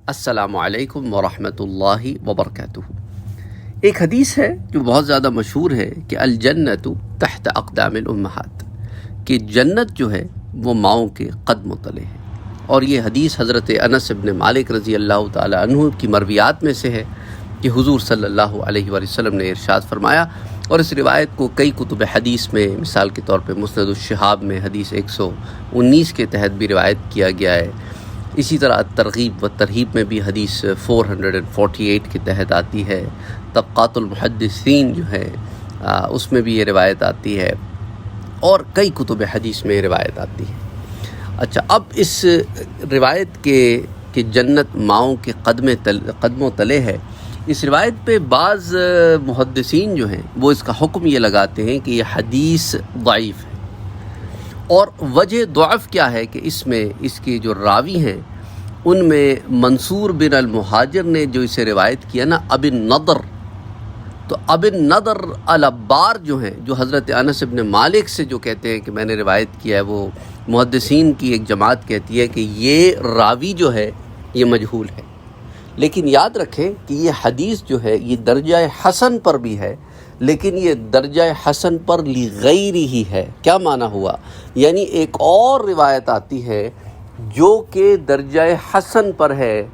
السلام علیکم ورحمۃ اللہ وبرکاتہ۔ ایک حدیث ہے جو بہت زیادہ مشہور ہے کہ الجنت تحت اقدام الامہات، کہ جنت جو ہے وہ ماؤں کے قدموں تلے ہے۔ اور یہ حدیث حضرت انس بن مالک رضی اللہ تعالی عنہ کی مرویات میں سے ہے کہ حضور صلی اللہ علیہ وآلہ وسلم نے ارشاد فرمایا، اور اس روایت کو کئی کتب حدیث میں مثال کے طور پہ مسند الشہاب میں حدیث 119 کے تحت بھی روایت کیا گیا ہے۔ اسی طرح ترغیب و ترہیب میں بھی حدیث 448 کے تحت آتی ہے۔ طبقات المحدثین جو ہے اس میں بھی یہ روایت آتی ہے، اور کئی کتب حدیث میں یہ روایت آتی ہے۔ اچھا، اب اس روایت کے کہ جنت ماؤں کے قدموں تلے ہے، اس روایت پہ بعض محدثین جو ہیں وہ اس کا حکم یہ لگاتے ہیں کہ یہ حدیث ضعیف ہے۔ اور وجہ ضعف کیا ہے کہ اس میں اس کے جو راوی ہیں ان میں منصور بن المہاجر نے جو اسے روایت کیا نا ابن نضر، تو ابن نضر العبار جو ہیں، جو حضرت انس بن مالک سے جو کہتے ہیں کہ میں نے روایت کیا ہے، وہ محدثین کی ایک جماعت کہتی ہے کہ یہ راوی جو ہے یہ مجہول ہے۔ لیکن یاد رکھیں کہ یہ حدیث جو ہے یہ درجہ حسن پر بھی ہے، لیکن یہ درجہ حسن پر لغیر ہی ہے۔ کیا معنی ہوا؟ یعنی ایک اور روایت آتی ہے جو کہ درجہ حسن پر ہے،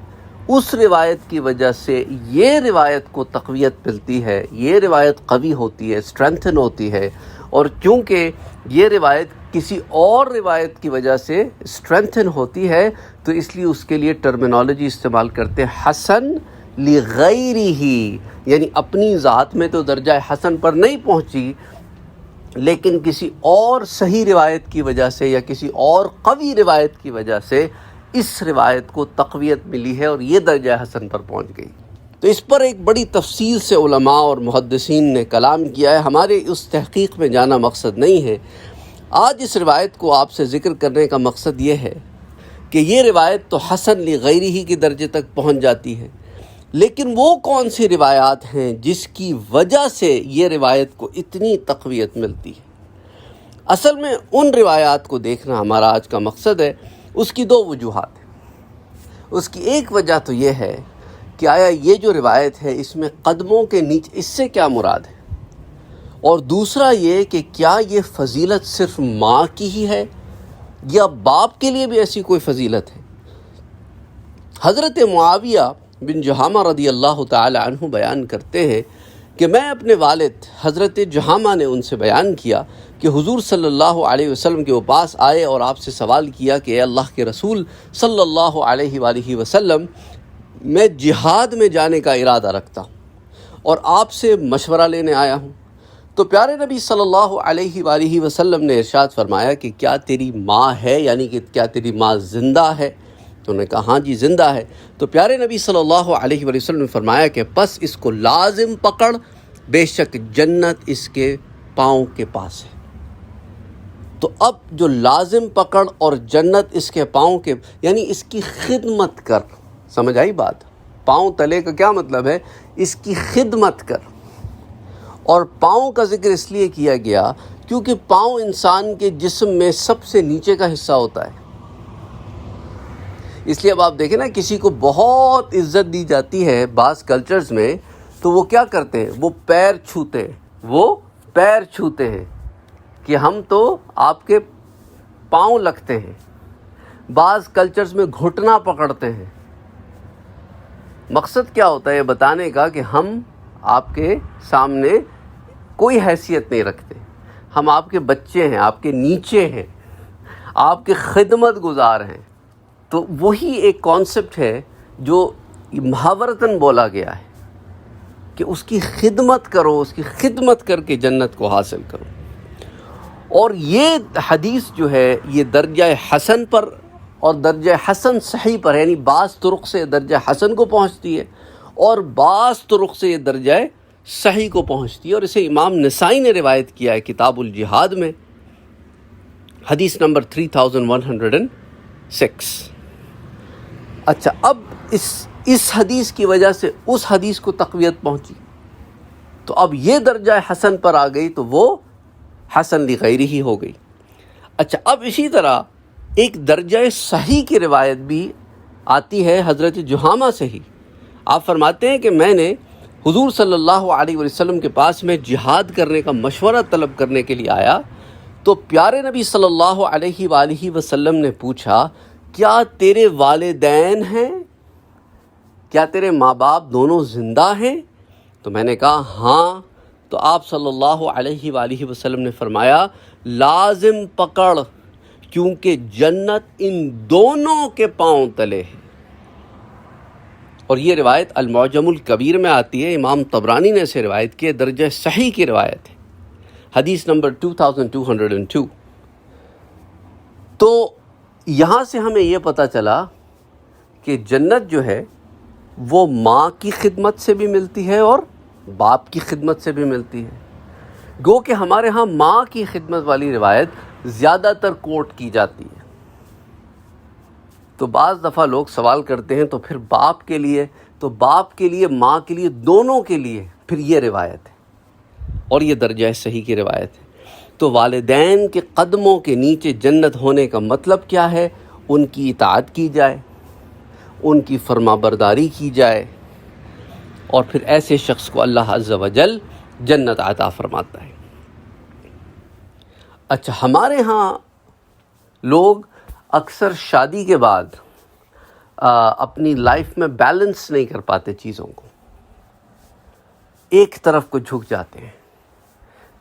اس روایت کی وجہ سے یہ روایت کو تقویت ملتی ہے، یہ روایت قوی ہوتی ہے، اسٹرینتھن ہوتی ہے۔ اور چونکہ یہ روایت کسی اور روایت کی وجہ سے اسٹرینتھن ہوتی ہے، تو اس لیے اس کے لیے ٹرمینالوجی استعمال کرتے ہیں حسن لغیرہ، یعنی اپنی ذات میں تو درجہ حسن پر نہیں پہنچی، لیکن کسی اور صحیح روایت کی وجہ سے یا کسی اور قوی روایت کی وجہ سے اس روایت کو تقویت ملی ہے اور یہ درجہ حسن پر پہنچ گئی۔ تو اس پر ایک بڑی تفصیل سے علماء اور محدثین نے کلام کیا ہے، ہمارے اس تحقیق میں جانا مقصد نہیں ہے۔ آج اس روایت کو آپ سے ذکر کرنے کا مقصد یہ ہے کہ یہ روایت تو حسن لغیرہ کے درجے تک پہنچ جاتی ہے، لیکن وہ کون سی روایات ہیں جس کی وجہ سے یہ روایت کو اتنی تقویت ملتی ہے؟ اصل میں ان روایات کو دیکھنا ہمارا آج کا مقصد ہے۔ اس کی دو وجوہات ہیں۔ اس کی ایک وجہ تو یہ ہے کہ آیا یہ جو روایت ہے اس میں قدموں کے نیچے اس سے کیا مراد ہے، اور دوسرا یہ کہ کیا یہ فضیلت صرف ماں کی ہی ہے یا باپ کے لیے بھی ایسی کوئی فضیلت ہے؟ حضرت معاویہ بن جہامہ رضی اللہ تعالی عنہ بیان کرتے ہیں کہ میں اپنے والد حضرت جہامہ نے ان سے بیان کیا کہ حضور صلی اللہ علیہ وسلم کے پاس آئے اور آپ سے سوال کیا کہ اے اللہ کے رسول صلی اللہ علیہ وآلہ وسلم، میں جہاد میں جانے کا ارادہ رکھتا ہوں اور آپ سے مشورہ لینے آیا ہوں۔ تو پیارے نبی صلی اللہ علیہ وآلہ وسلم نے ارشاد فرمایا کہ کیا تیری ماں ہے، یعنی کہ کیا تیری ماں زندہ ہے؟ تو انہوں نے کہا ہاں جی زندہ ہے۔ تو پیارے نبی صلی اللہ علیہ وآلہ وسلم نے فرمایا کہ پس اس کو لازم پکڑ، بے شک جنت اس کے پاؤں کے پاس ہے۔ تو اب جو لازم پکڑ اور جنت اس کے پاؤں کے، یعنی اس کی خدمت کر۔ سمجھ آئی بات؟ پاؤں تلے کا کیا مطلب ہے؟ اس کی خدمت کر۔ اور پاؤں کا ذکر اس لیے کیا گیا کیونکہ پاؤں انسان کے جسم میں سب سے نیچے کا حصہ ہوتا ہے۔ اس لیے اب آپ دیکھیں نا، کسی کو بہت عزت دی جاتی ہے بعض کلچرز میں، تو وہ کیا کرتے ہیں؟ وہ پیر چھوتے ہیں کہ ہم تو آپ کے پاؤں لگتے ہیں۔ بعض کلچرز میں گھٹنا پکڑتے ہیں۔ مقصد کیا ہوتا ہے یہ بتانے کا کہ ہم آپ کے سامنے کوئی حیثیت نہیں رکھتے، ہم آپ کے بچے ہیں، آپ کے نیچے ہیں، آپ کے خدمت گزار ہیں۔ تو وہی ایک کانسیپٹ ہے جو محاورتاً بولا گیا ہے کہ اس کی خدمت کرو، اس کی خدمت کر کے جنت کو حاصل کرو۔ اور یہ حدیث جو ہے یہ درجہ حسن پر اور درجہ حسن صحیح پر، یعنی بعض طرق سے درجہ حسن کو پہنچتی ہے اور بعض طرق سے یہ درجہ صحیح کو پہنچتی ہے، اور اسے امام نسائی نے روایت کیا ہے کتاب الجہاد میں، حدیث نمبر 3106۔ اچھا، اب اس حدیث کی وجہ سے اس حدیث کو تقویت پہنچی، تو اب یہ درجہ حسن پر آ گئی تو وہ حسن لغیرہ ہی ہو گئی۔ اچھا، اب اسی طرح ایک درجہ صحیح کی روایت بھی آتی ہے حضرت جہامہ سے ہی. آپ فرماتے ہیں کہ میں نے حضور صلی اللہ علیہ وسلم کے پاس میں جہاد کرنے کا مشورہ طلب کرنے کے لیے آیا تو پیارے نبی صلی اللہ علیہ وآلہ وسلم نے پوچھا کیا تیرے والدین ہیں؟ کیا تیرے ماں باپ دونوں زندہ ہیں؟ تو میں نے کہا ہاں. تو آپ صلی اللہ علیہ وآلہ وسلم نے فرمایا لازم پکڑ کیونکہ جنت ان دونوں کے پاؤں تلے ہے. اور یہ روایت المعجم الکبیر میں آتی ہے. امام طبرانی نے اسے روایت کی ہے، درجہ صحیح کی روایت ہے، حدیث نمبر 2202. تو یہاں سے ہمیں یہ پتہ چلا کہ جنت جو ہے وہ ماں کی خدمت سے بھی ملتی ہے اور باپ کی خدمت سے بھی ملتی ہے. گو کہ ہمارے ہاں ماں کی خدمت والی روایت زیادہ تر کوٹ کی جاتی ہے. تو بعض دفعہ لوگ سوال کرتے ہیں تو پھر باپ کے لیے، تو باپ کے لیے، ماں کے لیے، دونوں کے لیے پھر یہ روایت ہے اور یہ درجہ صحیح کی روایت ہے. تو والدین کے قدموں کے نیچے جنت ہونے کا مطلب کیا ہے؟ ان کی اطاعت کی جائے، ان کی فرما برداری کی جائے، اور پھر ایسے شخص کو اللہ عز و جل جنت عطا فرماتا ہے. اچھا، ہمارے ہاں لوگ اکثر شادی کے بعد اپنی لائف میں بیلنس نہیں کر پاتے، چیزوں کو ایک طرف کو جھک جاتے ہیں،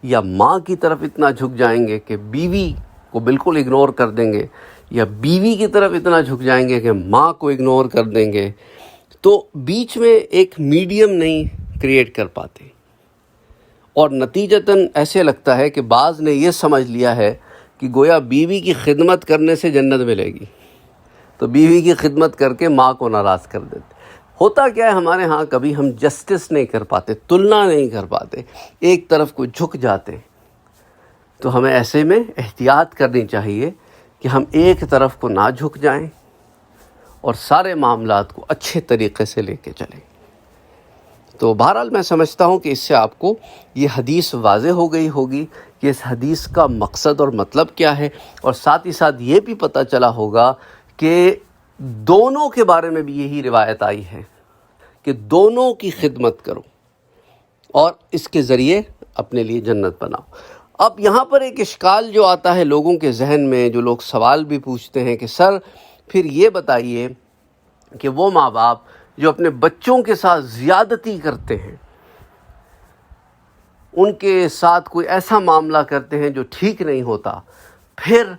یا ماں کی طرف اتنا جھک جائیں گے کہ بیوی کو بالکل اگنور کر دیں گے، یا بیوی کی طرف اتنا جھک جائیں گے کہ ماں کو اگنور کر دیں گے. تو بیچ میں ایک میڈیم نہیں کریٹ کر پاتے، اور نتیجتاً ایسے لگتا ہے کہ بعض نے یہ سمجھ لیا ہے کہ گویا بیوی کی خدمت کرنے سے جنت ملے گی، تو بیوی کی خدمت کر کے ماں کو ناراض کر دیتے. ہوتا کیا ہے ہمارے ہاں، کبھی ہم جسٹس نہیں کر پاتے، تلنا نہیں کر پاتے، ایک طرف کو جھک جاتے. تو ہمیں ایسے میں احتیاط کرنی چاہیے کہ ہم ایک طرف کو نہ جھک جائیں اور سارے معاملات کو اچھے طریقے سے لے کے چلیں. تو بہرحال میں سمجھتا ہوں کہ اس سے آپ کو یہ حدیث واضح ہو گئی ہوگی کہ اس حدیث کا مقصد اور مطلب کیا ہے، اور ساتھ ہی ساتھ یہ بھی پتہ چلا ہوگا کہ دونوں کے بارے میں بھی یہی روایت آئی ہے کہ دونوں کی خدمت کرو اور اس کے ذریعے اپنے لیے جنت بناؤ. اب یہاں پر ایک اشکال جو آتا ہے لوگوں کے ذہن میں، جو لوگ سوال بھی پوچھتے ہیں کہ سر پھر یہ بتائیے کہ وہ ماں باپ جو اپنے بچوں کے ساتھ زیادتی کرتے ہیں، ان کے ساتھ کوئی ایسا معاملہ کرتے ہیں جو ٹھیک نہیں ہوتا، پھر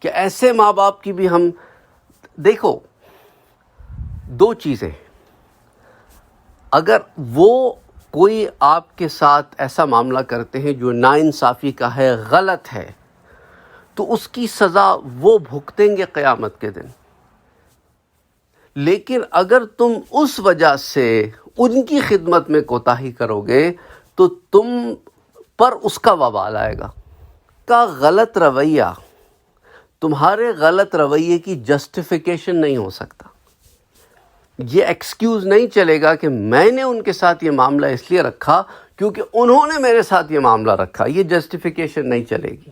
کہ ایسے ماں باپ کی بھی ہم دیکھو دو چیزیں، اگر وہ کوئی آپ کے ساتھ ایسا معاملہ کرتے ہیں جو ناانصافی کا ہے، غلط ہے، تو اس کی سزا وہ بھگتیں گے قیامت کے دن. لیکن اگر تم اس وجہ سے ان کی خدمت میں کوتاہی کرو گے تو تم پر اس کا وبال آئے گا. کا غلط رویہ تمہارے غلط رویے کی جسٹیفیکیشن نہیں ہو سکتا. یہ ایکسکیوز نہیں چلے گا کہ میں نے ان کے ساتھ یہ معاملہ اس لیے رکھا کیونکہ انہوں نے میرے ساتھ یہ معاملہ رکھا. یہ جسٹیفیکیشن نہیں چلے گی.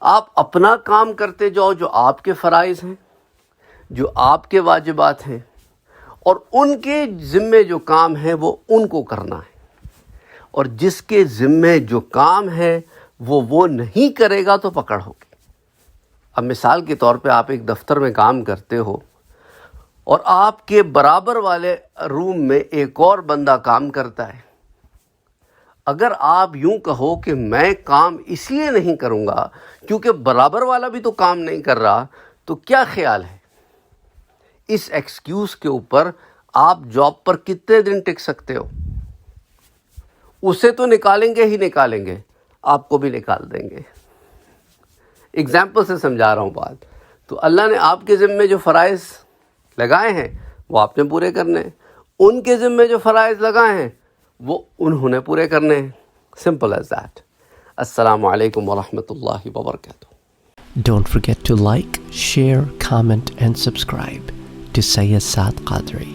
آپ اپنا کام کرتے جاؤ جو آپ کے فرائض ہیں، جو آپ کے واجبات ہیں، اور ان کے ذمے جو کام ہے وہ ان کو کرنا ہے. اور جس کے ذمے جو کام ہے وہ نہیں کرے گا تو پکڑ ہوگی. اب مثال کے طور پہ آپ ایک دفتر میں کام کرتے ہو اور آپ کے برابر والے روم میں ایک اور بندہ کام کرتا ہے. اگر آپ یوں کہو کہ میں کام اس لیے نہیں کروں گا کیونکہ برابر والا بھی تو کام نہیں کر رہا، تو کیا خیال ہے اس ایکسکیوز کے اوپر آپ جاب پر کتنے دن ٹک سکتے ہو؟ اسے تو نکالیں گے ہی نکالیں گے، آپ کو بھی نکال دیں گے. اگزامپل سے سمجھا رہا ہوں بات. تو اللہ نے آپ کے ذمے جو فرائض لگائے ہیں وہ آپ نے پورے کرنے ہیں، ان کے ذمے جو فرائض لگائے ہیں وہ انہوں نے پورے کرنے ہیں. Simple as that. السلام علیکم ورحمۃ اللہ وبرکاتہ. Don't forget to like, share, comment and subscribe to Sayyid Saad Qadri.